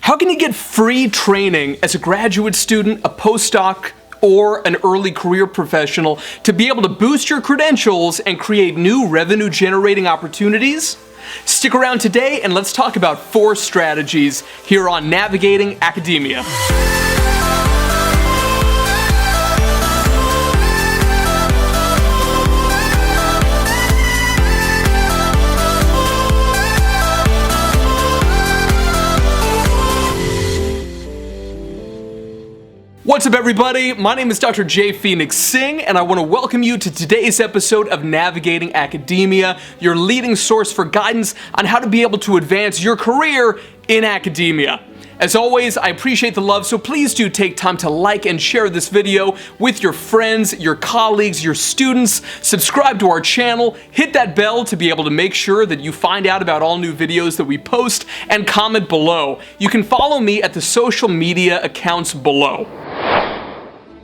How can you get free training as a graduate student, a postdoc, or an early career professional to be able to boost your credentials and create new revenue-generating opportunities? Stick around today and let's talk about 4 strategies here on Navigating Academia. What's up, everybody? My name is Dr. J. Phoenix Singh, and I want to welcome you to today's episode of Navigating Academia, your leading source for guidance on how to be able to advance your career in academia. As always, I appreciate the love, so please do take time to like and share this video with your friends, your colleagues, your students. Subscribe to our channel, hit that bell to be able to make sure that you find out about all new videos that we post, and comment below. You can follow me at the social media accounts below.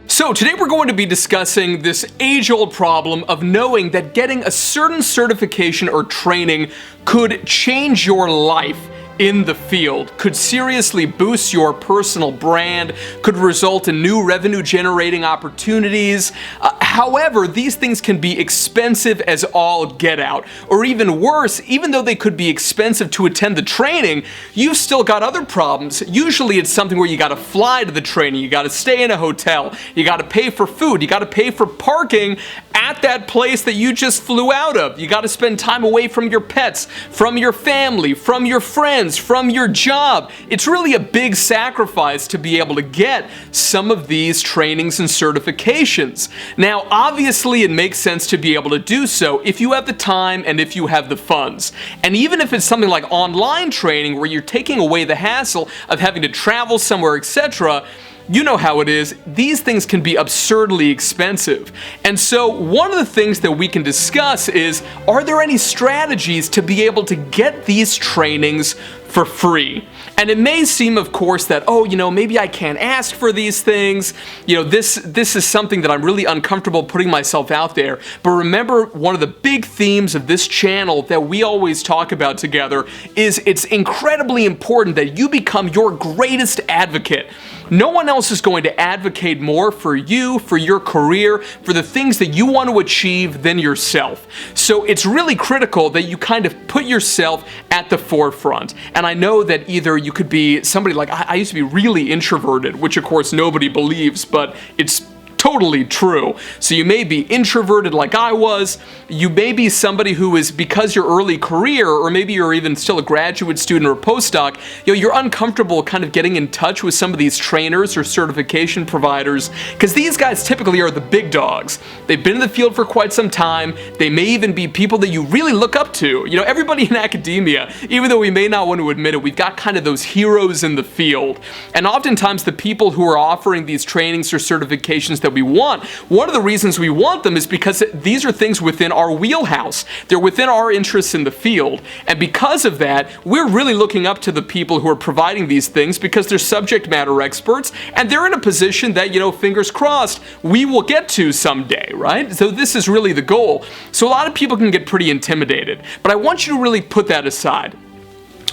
So today we're going to be discussing this age-old problem of knowing that getting a certain certification or training could change your life in the field, could seriously boost your personal brand, could result in new revenue-generating opportunities. However, these things can be expensive as all get out. Or even worse, even though they could be expensive to attend the training, you've still got other problems. Usually it's something where you gotta fly to the training, you gotta stay in a hotel, you gotta pay for food, you gotta pay for parking at that place that you just flew out of. You gotta spend time away from your pets, from your family, from your friends, from your job. It's really a big sacrifice to be able to get some of these trainings and certifications. Now, obviously, it makes sense to be able to do so if you have the time and if you have the funds. And even if it's something like online training where you're taking away the hassle of having to travel somewhere, etc., you know how it is. These things can be absurdly expensive. And so one of the things that we can discuss is, are there any strategies to be able to get these trainings for free? And it may seem, of course, that, oh, maybe I can't ask for these things. This is something that I'm really uncomfortable putting myself out there. But remember, one of the big themes of this channel that we always talk about together is it's incredibly important that you become your greatest advocate. No one else is going to advocate more for you, for your career, for the things that you want to achieve than yourself. So it's really critical that you kind of put yourself at the forefront. And I know that either you could be somebody like, I used to be really introverted, which of course nobody believes, but it's totally true. So you may be introverted like I was. You may be somebody who is, because your early career, or maybe you're even still a graduate student or a postdoc, you're uncomfortable kind of getting in touch with some of these trainers or certification providers, because these guys typically are the big dogs. They've been in the field for quite some time. They may even be people that you really look up to. Everybody in academia, even though we may not want to admit it, we've got kind of those heroes in the field. And oftentimes the people who are offering these trainings or certifications that we want, one of the reasons we want them is because these are things within our wheelhouse. They're within our interests in the field. And because of that, we're really looking up to the people who are providing these things because they're subject matter experts and they're in a position that, fingers crossed, we will get to someday, right? So this is really the goal. So a lot of people can get pretty intimidated, but I want you to really put that aside.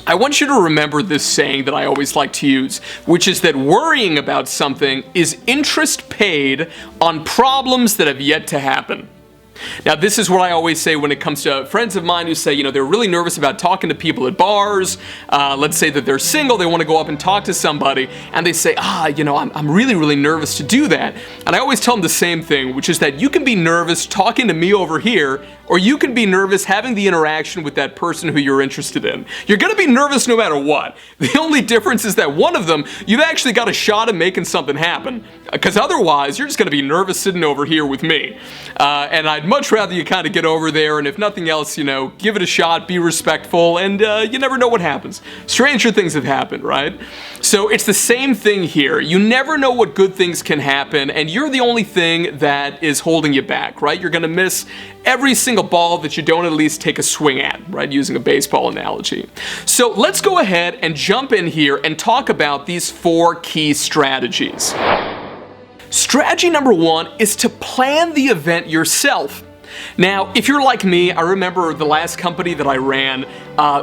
I want you to remember this saying that I always like to use, which is that worrying about something is interest paid on problems that have yet to happen. Now, this is what I always say when it comes to friends of mine who say, they're really nervous about talking to people at bars. Let's say that they're single, they want to go up and talk to somebody, and they say, I'm really, really nervous to do that. And I always tell them the same thing, which is that you can be nervous talking to me over here, or you can be nervous having the interaction with that person who you're interested in. You're going to be nervous no matter what. The only difference is that one of them, you've actually got a shot at making something happen. Because otherwise, you're just going to be nervous sitting over here with me. And I'd much rather you kind of get over there, and if nothing else, give it a shot, be respectful, and you never know what happens. Stranger things have happened, right? So it's the same thing here. You never know what good things can happen, and you're the only thing that is holding you back, right? You're going to miss every single ball that you don't at least take a swing at, right? Using a baseball analogy. So let's go ahead and jump in here and talk about these 4 key strategies. Strategy number 1 is to plan the event yourself. Now, if you're like me, I remember the last company that I ran,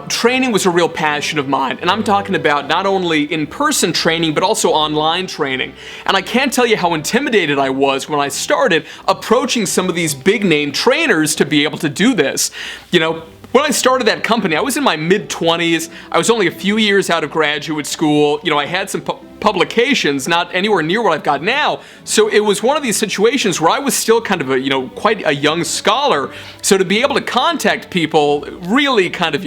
training was a real passion of mine. And I'm talking about not only in-person training, but also online training. And I can't tell you how intimidated I was when I started approaching some of these big-name trainers to be able to do this. You know, when I started that company, I was in my mid-20s. I was only a few years out of graduate school. You know, I had some publications, not anywhere near what I've got now. So it was one of these situations where I was still kind of a, quite a young scholar. So to be able to contact people really kind of,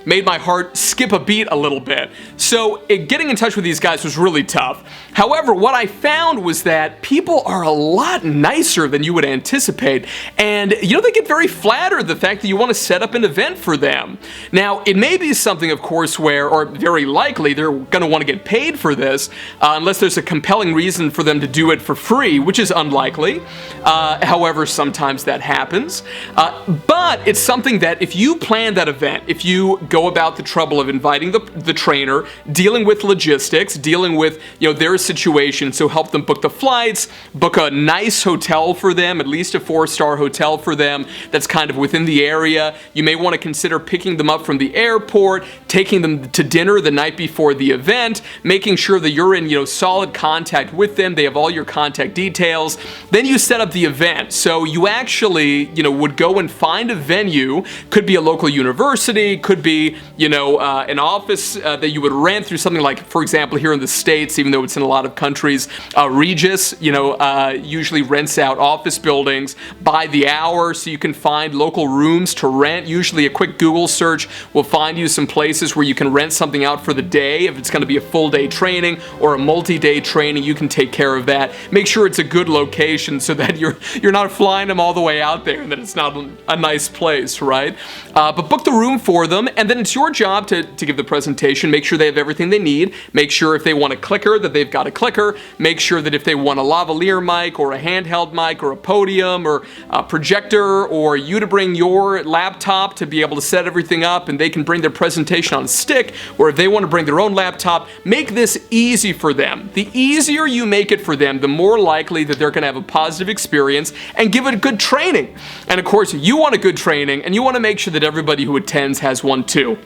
made my heart skip a beat a little bit. So getting in touch with these guys was really tough. However, what I found was that people are a lot nicer than you would anticipate. And, they get very flattered the fact that you want to set up an event for them. Now, it may be something, of course, or very likely, they're going to want to get paid for this, unless there's a compelling reason for them to do it for free, which is unlikely. However, sometimes that happens. But it's something that if you plan that event, if you go about the trouble of inviting the trainer, dealing with logistics, dealing with their situation, so help them book the flights, book a nice hotel for them, at least a 4-star hotel for them that's kind of within the area. You may want to consider picking them up from the airport, taking them to dinner the night before the event, making sure that you're in solid contact with them, they have all your contact details. Then you set up the event. So you actually would go and find a venue, could be a local university, could be an office that you would rent through something like, for example, here in the States, even though it's in a lot of countries, Regis, usually rents out office buildings by the hour, so you can find local rooms to rent. Usually a quick Google search will find you some places where you can rent something out for the day. If it's going to be a full day training or a multi-day training, you can take care of that. Make sure it's a good location so that you're not flying them all the way out there and that it's not a nice place, right? But book the room for them, and then it's your job to give the presentation, make sure they have everything they need, make sure if they want a clicker that they've got a clicker, make sure that if they want a lavalier mic or a handheld mic or a podium or a projector, or you to bring your laptop to be able to set everything up and they can bring their presentation on a stick, or if they want to bring their own laptop, make this easy for them. The easier you make it for them, the more likely that they're going to have a positive experience and give it a good training. And of course, you want a good training and you want to make sure that everybody who attends has one too.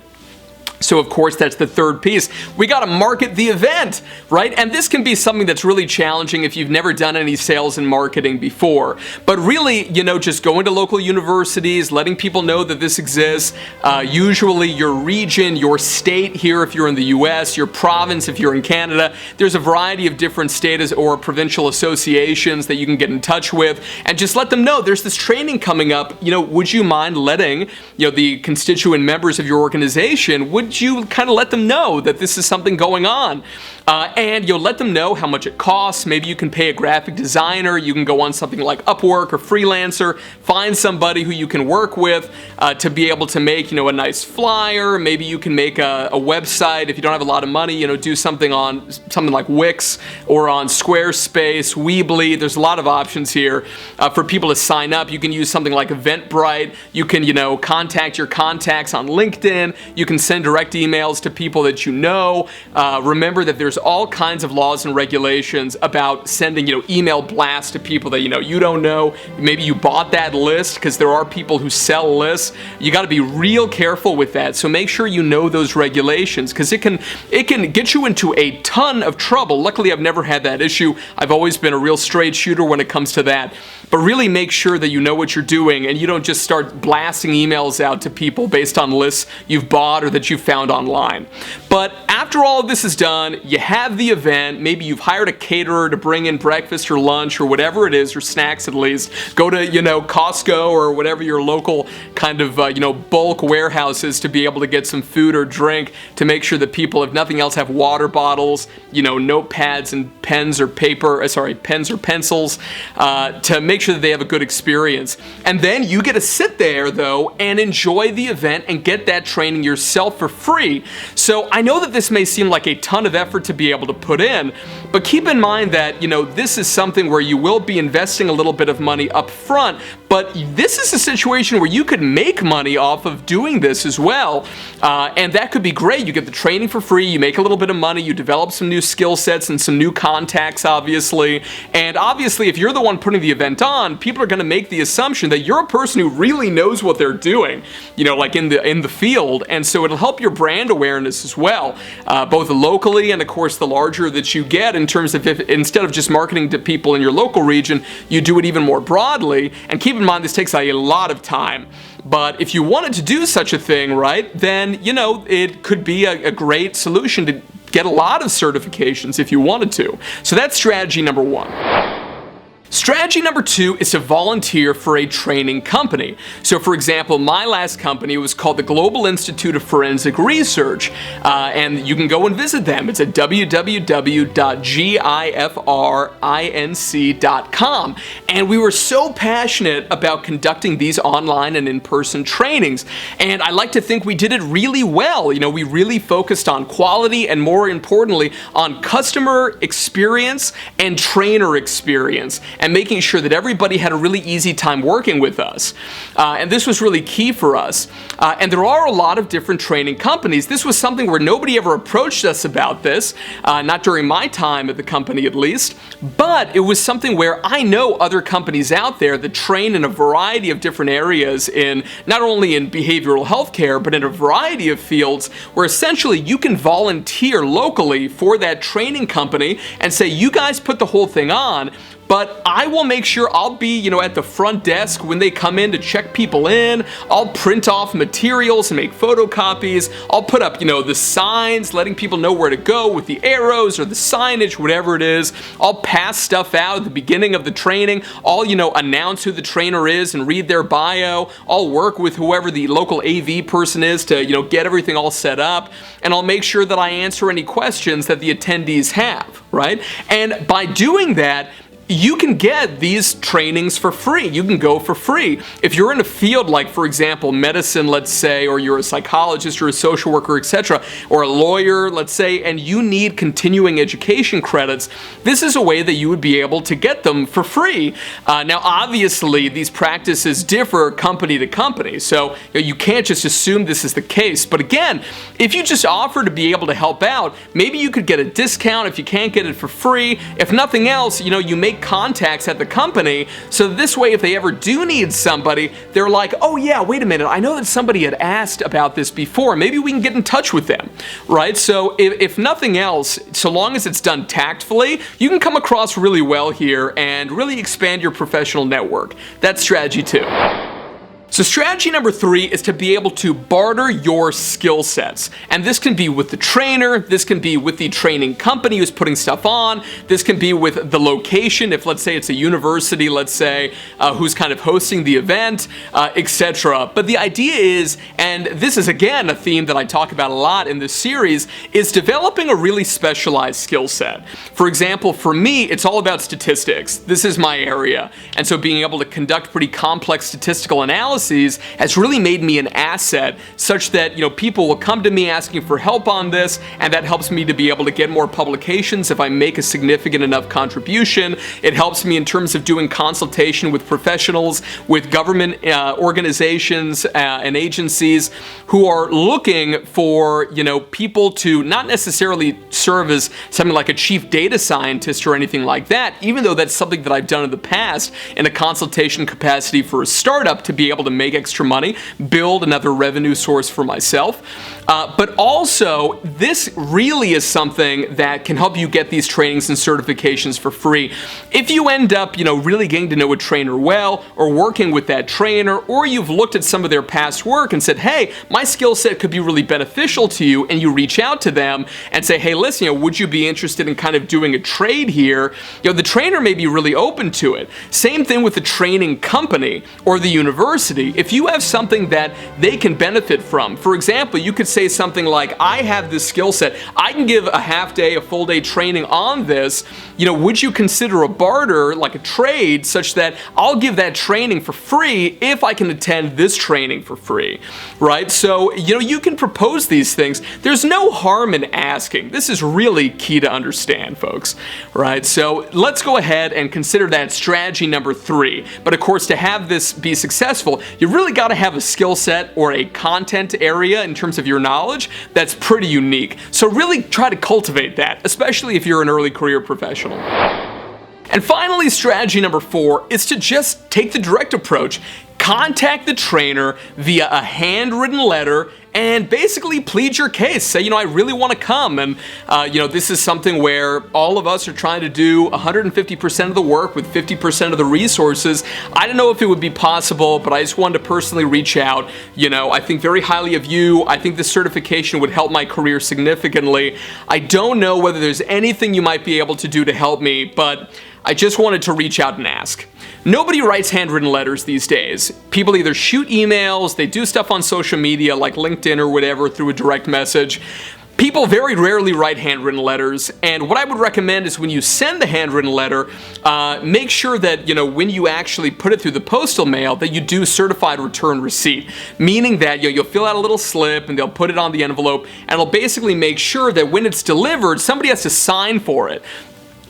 So of course, that's the third piece. We got to market the event, right? And this can be something that's really challenging if you've never done any sales and marketing before. But really, just going to local universities, letting people know that this exists, usually your region, your state here if you're in the US, your province if you're in Canada. There's a variety of different state or provincial associations that you can get in touch with, and just let them know there's this training coming up. Would you mind letting the constituent members of your organization, would you kind of let them know that this is something going on? And you'll let them know how much it costs. Maybe you can pay a graphic designer. You can go on something like Upwork or Freelancer, find somebody who you can work with to be able to make a nice flyer. Maybe you can make a website. If you don't have a lot of money, do something on something like Wix or on Squarespace, Weebly. There's a lot of options here for people to sign up. You can use something like Eventbrite. You can contact your contacts on LinkedIn. You can send direct emails to people that you know. Remember that there's all kinds of laws and regulations about sending email blasts to people that you don't know. Maybe you bought that list, because there are people who sell lists. You got to be real careful with that. So make sure you know those regulations, because it can get you into a ton of trouble. Luckily, I've never had that issue. I've always been a real straight shooter when it comes to that. But really make sure that you know what you're doing and you don't just start blasting emails out to people based on lists you've bought or that you've found online. But after all of this is done, you have the event. Maybe you've hired a caterer to bring in breakfast or lunch or whatever it is, or snacks at least. Go to, Costco or whatever your local kind of, bulk warehouse is to be able to get some food or drink, to make sure that people, if nothing else, have water bottles, notepads and pens or pencils, to make sure that they have a good experience. And then you get to sit there, though, and enjoy the event and get that training yourself for free. So I know that this may seem like a ton of effort to be able to put in, but keep in mind that, this is something where you will be investing a little bit of money up front, But this is a situation where you could make money off of doing this as well, and that could be great. You get the training for free, you make a little bit of money, you develop some new skill sets and some new contacts, obviously. And obviously, if you're the one putting the event on, people are going to make the assumption that you're a person who really knows what they're doing, like in the field. And so it'll help your brand awareness as well, both locally and of course the larger that you get, in terms of if instead of just marketing to people in your local region, you do it even more broadly. And keep in mind, this takes a lot of time. But if you wanted to do such a thing, right, then, it could be a great solution to get a lot of certifications if you wanted to. So that's strategy number one. Strategy number two is to volunteer for a training company. So for example, my last company was called the Global Institute of Forensic Research, and you can go and visit them. It's at www.gifrinc.com. And we were so passionate about conducting these online and in-person trainings, and I like to think we did it really well. We really focused on quality and, more importantly, on customer experience and trainer experience, and making sure that everybody had a really easy time working with us. And this was really key for us. And there are a lot of different training companies. This was something where nobody ever approached us about this, not during my time at the company at least, but it was something where I know other companies out there that train in a variety of different areas, in not only in behavioral health care, but in a variety of fields, where essentially you can volunteer locally for that training company and say, you guys put the whole thing on, but I will make sure I'll be, at the front desk when they come in to check people in. I'll print off materials and make photocopies. I'll put up, the signs letting people know where to go with the arrows or the signage, whatever it is. I'll pass stuff out at the beginning of the training. I'll, announce who the trainer is and read their bio. I'll work with whoever the local AV person is to, get everything all set up. And I'll make sure that I answer any questions that the attendees have, right? And by doing that, you can get these trainings for free. You can go for free. If you're in a field like, for example, medicine, let's say, or you're a psychologist or a social worker, etc., or a lawyer, let's say, and you need continuing education credits, this is a way that you would be able to get them for free. Now, obviously, these practices differ company to company, so you can't just assume this is the case. But again, if you just offer to be able to help out, maybe you could get a discount if you can't get it for free. If nothing else, you make contacts at the company, so this way if they ever do need somebody, they're like, oh yeah, wait a minute, I know that somebody had asked about this before, maybe we can get in touch with them, right? So if nothing else, so long as it's done tactfully, you can come across really well here and really expand your professional network. That's strategy two. So strategy number three is to be able to barter your skill sets. And this can be with the trainer, this can be with the training company who's putting stuff on, this can be with the location, if let's say it's a university, let's say, who's kind of hosting the event, etc. But the idea is, and this is again a theme that I talk about a lot in this series, is developing a really specialized skill set. For example, for me, it's all about statistics. This is my area. And so being able to conduct pretty complex statistical analysis has really made me an asset, such that people will come to me asking for help on this, and that helps me to be able to get more publications if I make a significant enough contribution. It helps me in terms of doing consultation with professionals, with government organizations and agencies who are looking for people to not necessarily serve as something like a chief data scientist or anything like that, even though that's something that I've done in the past in a consultation capacity for a startup to be able to make extra money, build another revenue source for myself. But also, this really is something that can help you get these trainings and certifications for free. If you end up, really getting to know a trainer well, or working with that trainer, or you've looked at some of their past work and said, hey, my skill set could be really beneficial to you, and you reach out to them and say, hey, listen, would you be interested in kind of doing a trade here? The trainer may be really open to it. Same thing with the training company or the university. university, if you have something that they can benefit from, for example, you could say something like, I have this skill set, I can give a half day, a full day training on this, would you consider a barter, like a trade, such that I'll give that training for free if I can attend this training for free, right? So, you can propose these things. There's no harm in asking. This is really key to understand, folks, right? So let's go ahead and consider that strategy number 3. But of course, to have this be successful, you really got to have a skill set or a content area in terms of your knowledge that's pretty unique. So really try to cultivate that, especially if you're an early career professional. And finally, strategy number 4 is to just take the direct approach. Contact the trainer via a handwritten letter and basically plead your case. Say, I really want to come, and this is something where all of us are trying to do 150% of the work with 50% of the resources. I don't know if it would be possible, but I just wanted to personally reach out. I think very highly of you. I think this certification would help my career significantly. I don't know whether there's anything you might be able to do to help me, but I just wanted to reach out and ask. Nobody writes handwritten letters these days. People either shoot emails, they do stuff on social media like LinkedIn or whatever through a direct message. People very rarely write handwritten letters, and what I would recommend is when you send the handwritten letter, make sure that, when you actually put it through the postal mail, that you do certified return receipt, meaning that you'll fill out a little slip and they'll put it on the envelope, and it'll basically make sure that when it's delivered, somebody has to sign for it.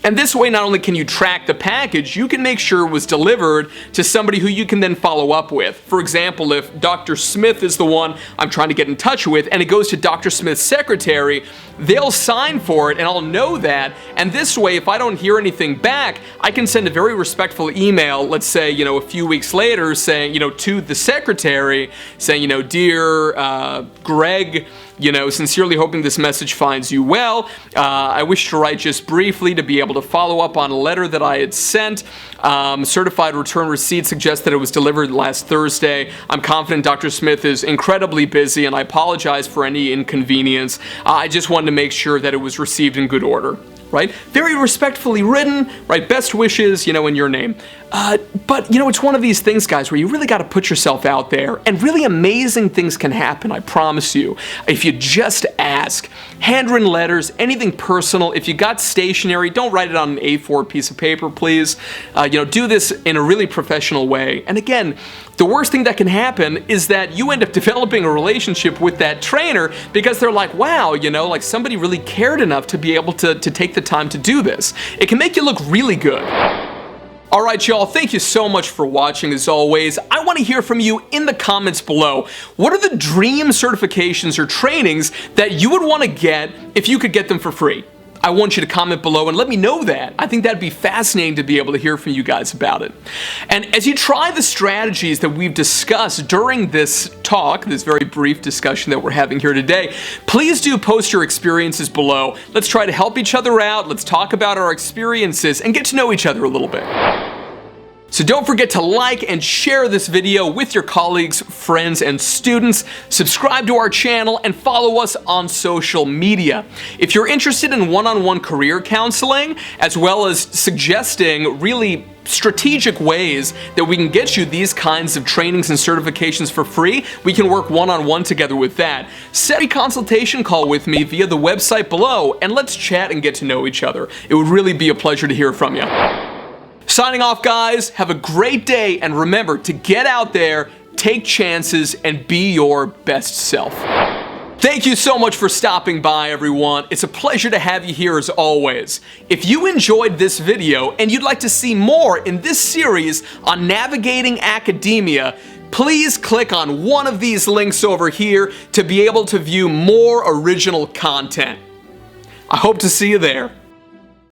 And this way, not only can you track the package, you can make sure it was delivered to somebody who you can then follow up with. For example, if Dr. Smith is the one I'm trying to get in touch with and it goes to Dr. Smith's secretary, they'll sign for it and I'll know that. And this way, if I don't hear anything back, I can send a very respectful email, let's say, a few weeks later saying, to the secretary saying, dear Greg, sincerely hoping this message finds you well. I wish to write just briefly to be able to follow up on a letter that I had sent. Certified return receipt suggests that it was delivered last Thursday. I'm confident Dr. Smith is incredibly busy and I apologize for any inconvenience. I just wanted to make sure that it was received in good order. Right? Very respectfully written, right? Best wishes, in your name. But, it's one of these things, guys, where you really got to put yourself out there, and really amazing things can happen, I promise you, if you just ask. Handwritten letters, anything personal. If you got stationery, don't write it on an A4 piece of paper, please. Do this in a really professional way. And again, the worst thing that can happen is that you end up developing a relationship with that trainer because they're like, wow, like somebody really cared enough to be able to take the time to do this. It can make you look really good. All right, y'all, thank you so much for watching as always. I want to hear from you in the comments below. What are the dream certifications or trainings that you would want to get if you could get them for free? I want you to comment below and let me know that. I think that'd be fascinating to be able to hear from you guys about it. And as you try the strategies that we've discussed during this talk, this very brief discussion that we're having here today, please do post your experiences below. Let's try to help each other out. Let's talk about our experiences and get to know each other a little bit. So don't forget to like and share this video with your colleagues, friends, and students. Subscribe to our channel and follow us on social media. If you're interested in one-on-one career counseling, as well as suggesting really strategic ways that we can get you these kinds of trainings and certifications for free, we can work one-on-one together with that. Set a consultation call with me via the website below, and let's chat and get to know each other. It would really be a pleasure to hear from you. Signing off, guys. Have a great day, and remember to get out there, take chances, and be your best self. Thank you so much for stopping by, everyone. It's a pleasure to have you here as always. If you enjoyed this video and you'd like to see more in this series on navigating academia, please click on one of these links over here to be able to view more original content. I hope to see you there.